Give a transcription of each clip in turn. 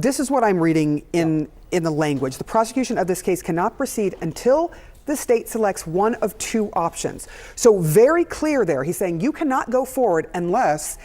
this is what I'm reading in the language. The prosecution of this case cannot proceed until the state selects one of two options. So very clear there. He's saying you cannot go forward unless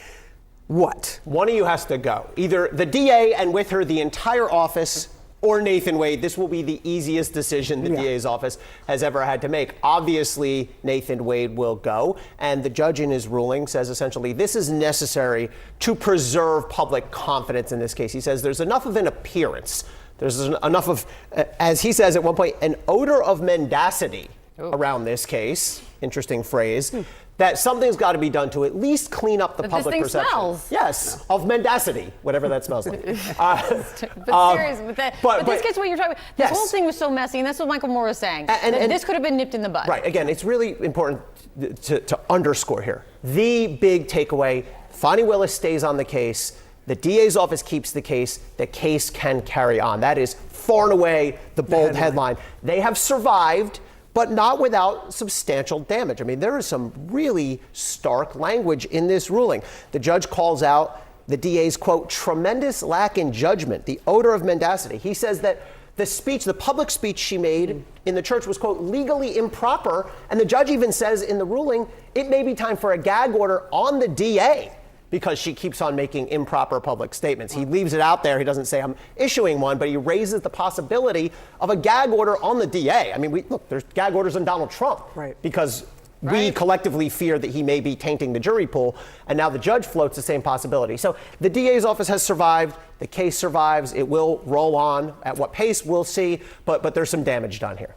what? One of you has to go. Either the DA and with her the entire office, or Nathan Wade. This will be the easiest decision the DA's office has ever had to make. Obviously, Nathan Wade will go, and the judge in his ruling says essentially this is necessary to preserve public confidence in this case. He says there's enough of an appearance. There's enough of, as he says at one point, an odor of mendacity around this case. Interesting phrase. That something's got to be done to at least clean up the public perception. Smells. Yes, of mendacity, whatever that smells like. But seriously, but this gets what you're talking about. This whole thing was so messy, and that's what Michael Moore was saying. And this could have been nipped in the bud. Right. Again, it's really important to underscore here. The big takeaway: Fani Willis stays on the case. The DA's office keeps the case. The case can carry on. That is far and away the bold headline. They have survived, but not without substantial damage. I mean, there is some really stark language in this ruling. The judge calls out the DA's, quote, tremendous lack in judgment, the odor of mendacity. He says that the public speech she made in the church was, quote, legally improper. And the judge even says in the ruling, it may be time for a gag order on the DA because she keeps on making improper public statements. He leaves it out there. He doesn't say I'm issuing one, but he raises the possibility of a gag order on the DA. I mean, look, there's gag orders on Donald Trump because we collectively fear that he may be tainting the jury pool, and now the judge floats the same possibility. So the DA's office has survived. The case survives. It will roll on. At what pace, we'll see, but there's some damage done here.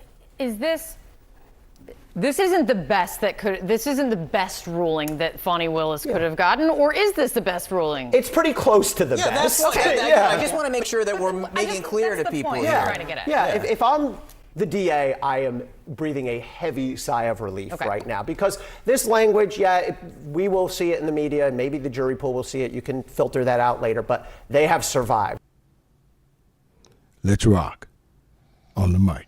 This isn't the best ruling that Fani Willis could have gotten, or is this the best ruling? It's pretty close to the best. I just want to make sure that we're making clear to people. Point I'm trying to get at. If I'm the DA, I am breathing a heavy sigh of relief right now because this language, we will see it in the media, and maybe the jury pool will see it. You can filter that out later, but they have survived. Let's rock on the mic.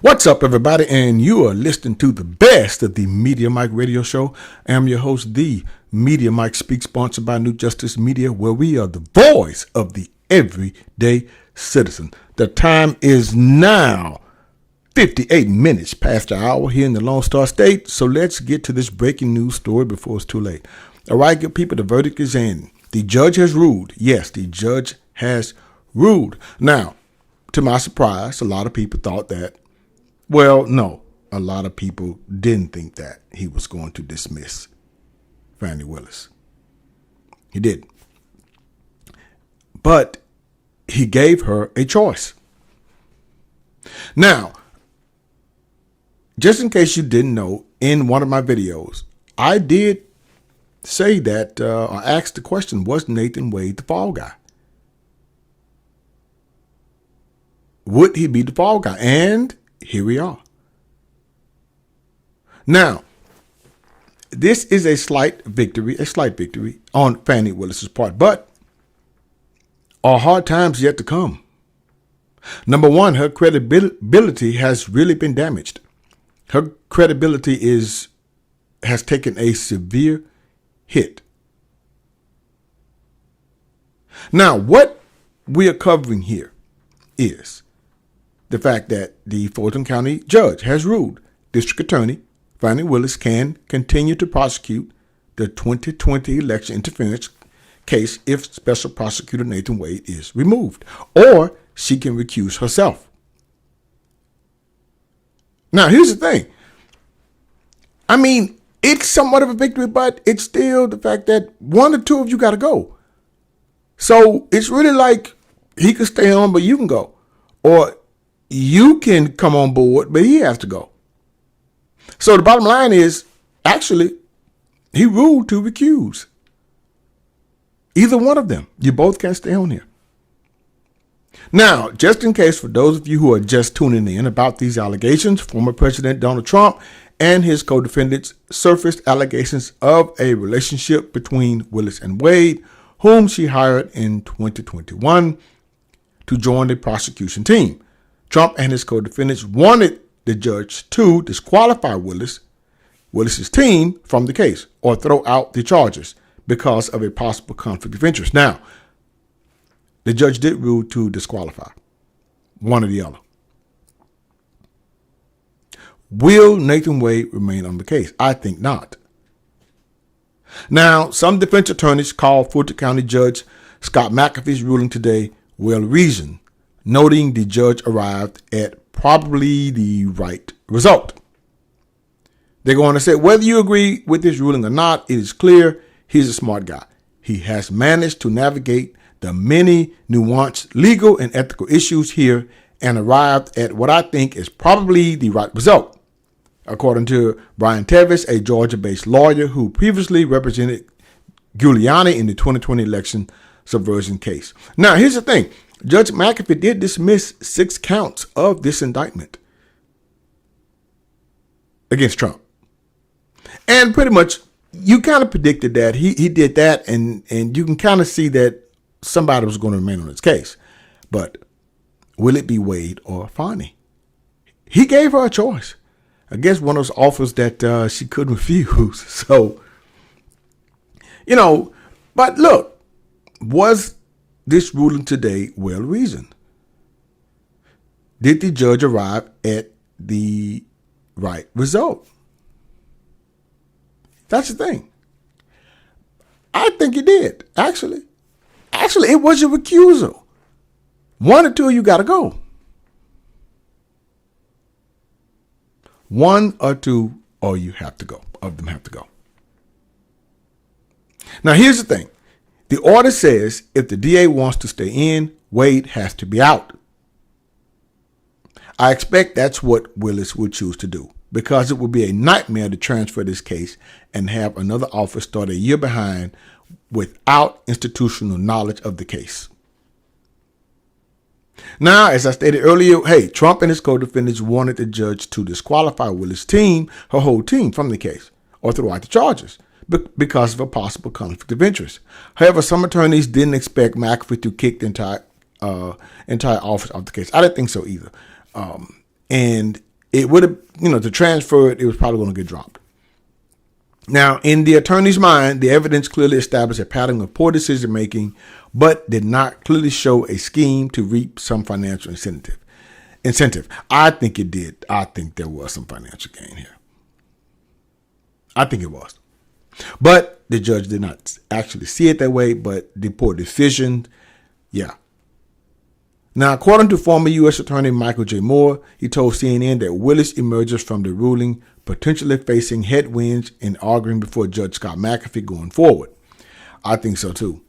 What's up, everybody? And you are listening to the best of the Media Mike Radio Show. I'm your host, the Media Mike Speak, sponsored by New Justice Media, where we are the voice of the everyday citizen. The time is now 58 minutes past the hour here in the Lone Star State. So let's get to this breaking news story before it's too late. All right, good people, the verdict is in. The judge has ruled. Yes, the judge has ruled. Now, to my surprise, a lot of people thought that, well, no, a lot of people didn't think that he was going to dismiss Fani Willis. He did. But he gave her a choice. Now, just in case you didn't know, in one of my videos, I did say that, or asked the question, was Nathan Wade the fall guy? Would he be the fall guy? And here we are. Now, this is a slight victory on Fani Willis's part, but are hard times yet to come. Number one, her credibility has really been damaged. Her credibility has taken a severe hit. Now, what we are covering here is the fact that the Fulton County judge has ruled District Attorney Fani Willis can continue to prosecute the 2020 election interference case if Special Prosecutor Nathan Wade is removed, or she can recuse herself. Now, here's the thing. I mean, it's somewhat of a victory, but it's still the fact that one or two of you got to go. So it's really like he could stay on, but you can go. Or you can come on board, but he has to go. So the bottom line is, actually, he ruled to recuse. Either one of them. You both can stay on here. Now, just in case for those of you who are just tuning in about these allegations, former President Donald Trump and his co-defendants surfaced allegations of a relationship between Willis and Wade, whom she hired in 2021 to join the prosecution team. Trump and his co-defendants wanted the judge to disqualify Willis's team from the case or throw out the charges because of a possible conflict of interest. Now, the judge did rule to disqualify one or the other. Will Nathan Wade remain on the case? I think not. Now, some defense attorneys called Fulton County Judge Scott McAfee's ruling today well-reasoned, noting the judge arrived at probably the right result. They're going to say, whether you agree with this ruling or not, it is clear he's a smart guy. He has managed to navigate the many nuanced legal and ethical issues here and arrived at what I think is probably the right result, according to Brian Tevis, a Georgia-based lawyer who previously represented Giuliani in the 2020 election subversion case. Now, here's the thing. Judge McAfee did dismiss 6 counts of this indictment against Trump. And pretty much, you kind of predicted that. He did that, and you can kind of see that somebody was going to remain on his case. But will it be Wade or Fani? He gave her a choice. I guess one of those offers that she couldn't refuse. So, but look, was this ruling today well-reasoned? Did the judge arrive at the right result? That's the thing. I think he did, actually. Actually, it was a recusal. One or two of you got to go. One or two, or you have to go. Of them have to go. Now, here's the thing. The order says if the DA wants to stay in, Wade has to be out. I expect that's what Willis would choose to do, because it would be a nightmare to transfer this case and have another office start a year behind without institutional knowledge of the case. Now, as I stated earlier, Trump and his co-defendants wanted the judge to disqualify Willis' team, her whole team, from the case or throw out the charges because of a possible conflict of interest. However, some attorneys didn't expect McAfee to kick the entire office off the case. I didn't think so either. And it would have, to transfer it was probably going to get dropped. Now, in the attorney's mind, the evidence clearly established a pattern of poor decision-making, but did not clearly show a scheme to reap some financial incentive. I think it did. I think there was some financial gain here. I think it was. But the judge did not actually see it that way, but the poor decision, yeah. Now, according to former U.S. Attorney Michael J. Moore, he told CNN that Willis emerges from the ruling potentially facing headwinds in arguing before Judge Scott McAfee going forward. I think so, too.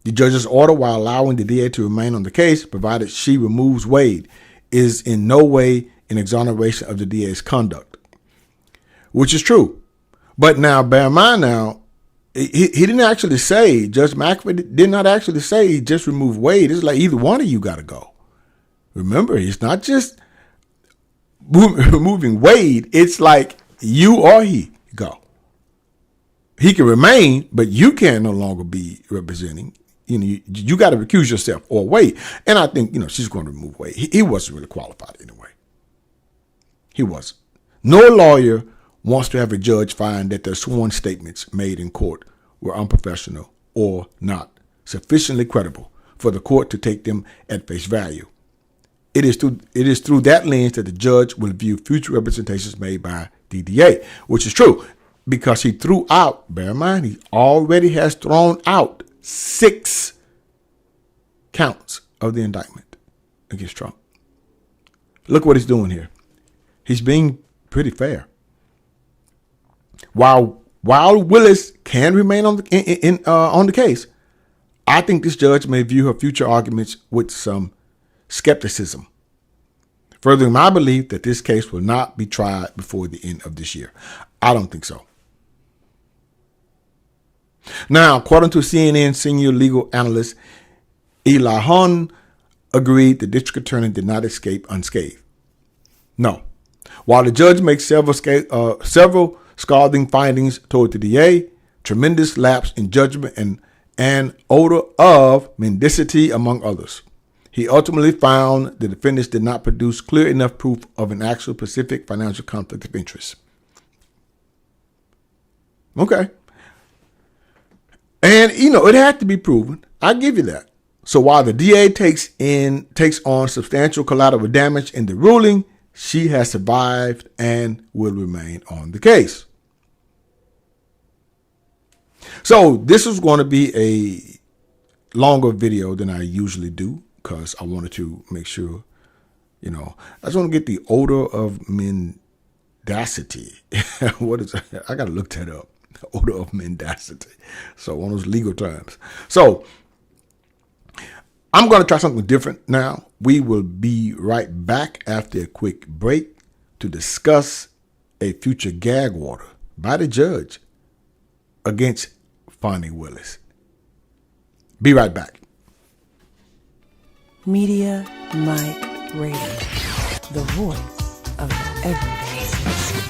The judge's order, while allowing the DA to remain on the case, provided she removes Wade, is in no way an exoneration of the DA's conduct, which is true. But now, bear in mind now, he didn't actually say, Judge McAfee did not actually say just remove Wade. It's like either one of you got to go. Remember, it's not just removing Wade. It's like you or he go. He can remain, but you can no longer be representing. You got to recuse yourself or Wade. And I think, she's going to remove Wade. He wasn't really qualified anyway. He wasn't. No lawyer wants to have a judge find that their sworn statements made in court were unprofessional or not sufficiently credible for the court to take them at face value. It is through that lens that the judge will view future representations made by the DA, which is true because he threw out, bear in mind, he already has thrown out 6 counts of the indictment against Trump. Look what he's doing here. He's being pretty fair. While Willis can remain on the case, I think this judge may view her future arguments with some skepticism. furthering my belief that this case will not be tried before the end of this year. I don't think so. Now, according to CNN senior legal analyst Eli Hun, agreed the district attorney did not escape unscathed. No. While the judge makes several scathing findings toward the DA, tremendous lapse in judgment and an odor of mendacity, among others, he ultimately found the defendants did not produce clear enough proof of an actual specific financial conflict of interest. Okay. And, it had to be proven. I give you that. So while the DA takes on substantial collateral damage in the ruling, she has survived and will remain on the case. So this is going to be a longer video than I usually do because I wanted to make sure, I just want to get the odor of mendacity. What is that? I got to look that up. The odor of mendacity. So one of those legal terms. So I'm going to try something different now. We will be right back after a quick break to discuss a future gag order by the judge against Fani Willis. Be right back. Media Mike Radio, the voice of the everyday citizen.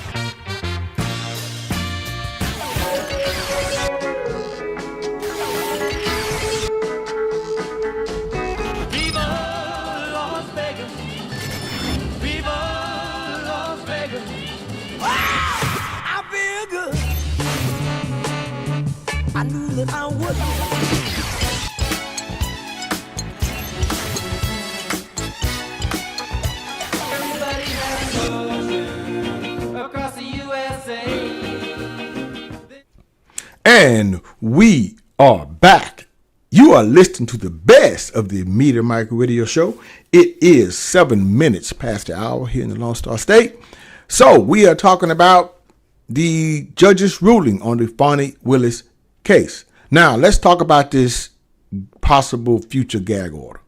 I knew that I would. Everybody has exposure across the USA. And we are back. You are listening to the best of the Media Mike Radio Show. It is 7 minutes past the hour here in the Lone Star State. So we are talking about the judge's ruling on the Fani Willis case. Now, let's talk about this possible future gag order.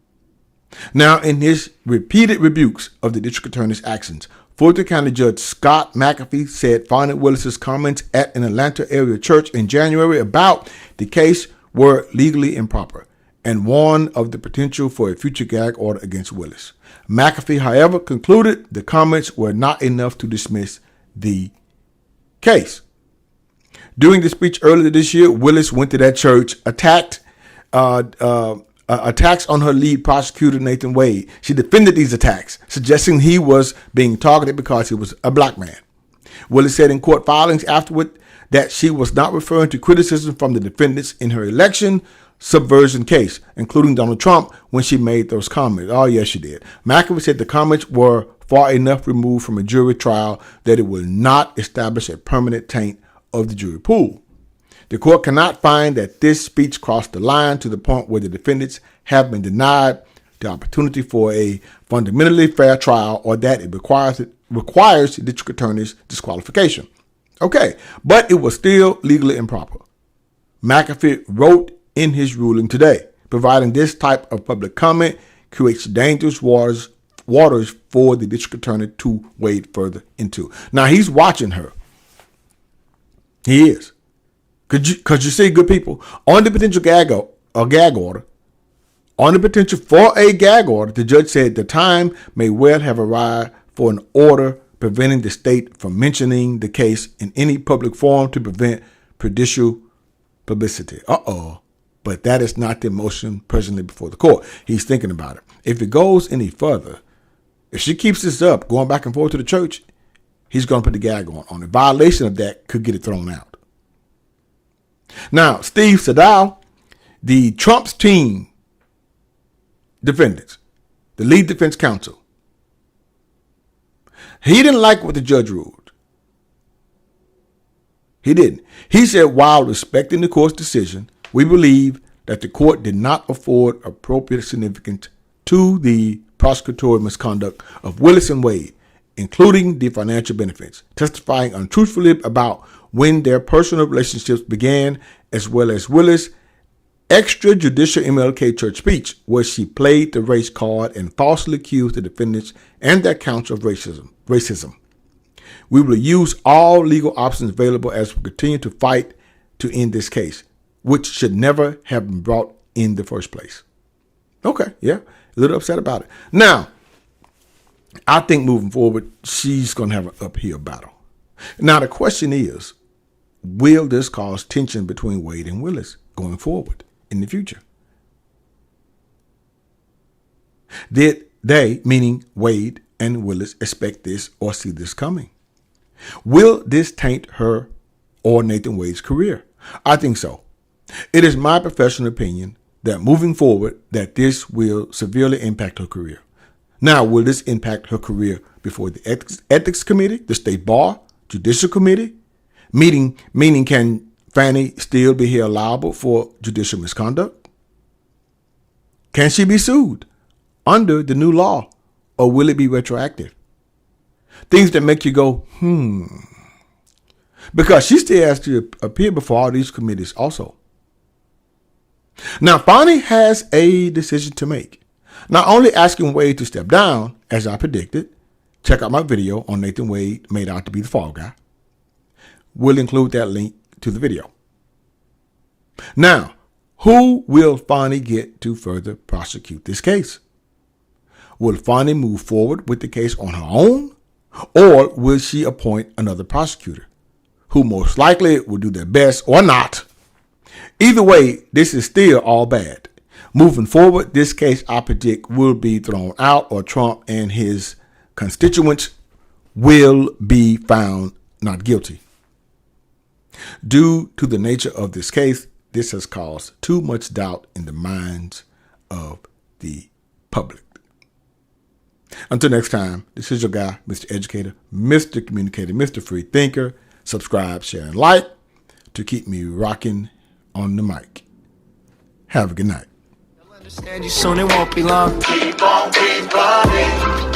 Now, in his repeated rebukes of the district attorney's actions, Fulton County Judge Scott McAfee said Fani Willis's comments at an Atlanta area church in January about the case were legally improper and warned of the potential for a future gag order against Willis. McAfee, however, concluded the comments were not enough to dismiss the case. During the speech earlier this year, Willis went to that church, attacks on her lead prosecutor, Nathan Wade. She defended these attacks, suggesting he was being targeted because he was a black man. Willis said in court filings afterward that she was not referring to criticism from the defendants in her election subversion case, including Donald Trump, when she made those comments. Oh, yes, she did. McAfee said the comments were far enough removed from a jury trial that it will not establish a permanent taint of the jury pool. The court cannot find that this speech crossed the line to the point where the defendants have been denied the opportunity for a fundamentally fair trial or that it requires the district attorney's disqualification. Okay, but it was still legally improper. McAfee wrote in his ruling today, providing this type of public comment creates dangerous waters for the district attorney to wade further into. Now, he's watching her. He is. Because you see, good people, on the potential gag order, on the potential for a gag order, the judge said the time may well have arrived for an order preventing the state from mentioning the case in any public forum to prevent prejudicial publicity. But that is not the motion presently before the court. He's thinking about it. If it goes any further, if she keeps this up, going back and forth to the church, he's going to put the gag on. A violation of that could get it thrown out. Now, Steve Sadal, the Trump's team defendants, the lead defense counsel, he didn't like what the judge ruled. He didn't. He said, while respecting the court's decision, we believe that the court did not afford appropriate significance to the prosecutorial misconduct of Willis and Wade, including the financial benefits, testifying untruthfully about when their personal relationships began, as well as Willis extrajudicial MLK church speech where she played the race card and falsely accused the defendants and their counsel of racism. We will use all legal options available as we continue to fight to end this case, which should never have been brought in the first place. Okay, yeah, a little upset about it. Now, I think moving forward, she's going to have an uphill battle. Now, the question is, will this cause tension between Wade and Willis going forward in the future? Did they, meaning Wade and Willis, expect this or see this coming? Will this taint her or Nathan Wade's career? I think so. It is my professional opinion that moving forward, that this will severely impact her career. Now, will this impact her career before the ethics committee, the state bar, judicial committee? Meaning can Fani still be held liable for judicial misconduct? Can she be sued under the new law, or will it be retroactive? Things that make you go, because she still has to appear before all these committees also. Now, Fani has a decision to make. Not only asking Wade to step down, as I predicted. Check out my video on Nathan Wade made out to be the fall guy. We'll include that link to the video. Now, who will Fani get to further prosecute this case? Will Fani move forward with the case on her own, or will she appoint another prosecutor, who most likely will do their best or not? Either way, this is still all bad. Moving forward, this case, I predict, will be thrown out, or Trump and his constituents will be found not guilty. Due to the nature of this case, this has caused too much doubt in the minds of the public. Until next time, this is your guy, Mr. Educator, Mr. Communicator, Mr. Free Thinker. Subscribe, share, and like to keep me rocking on the mic. Have a good night. Understand you soon, it won't be long. Keep on, keep on.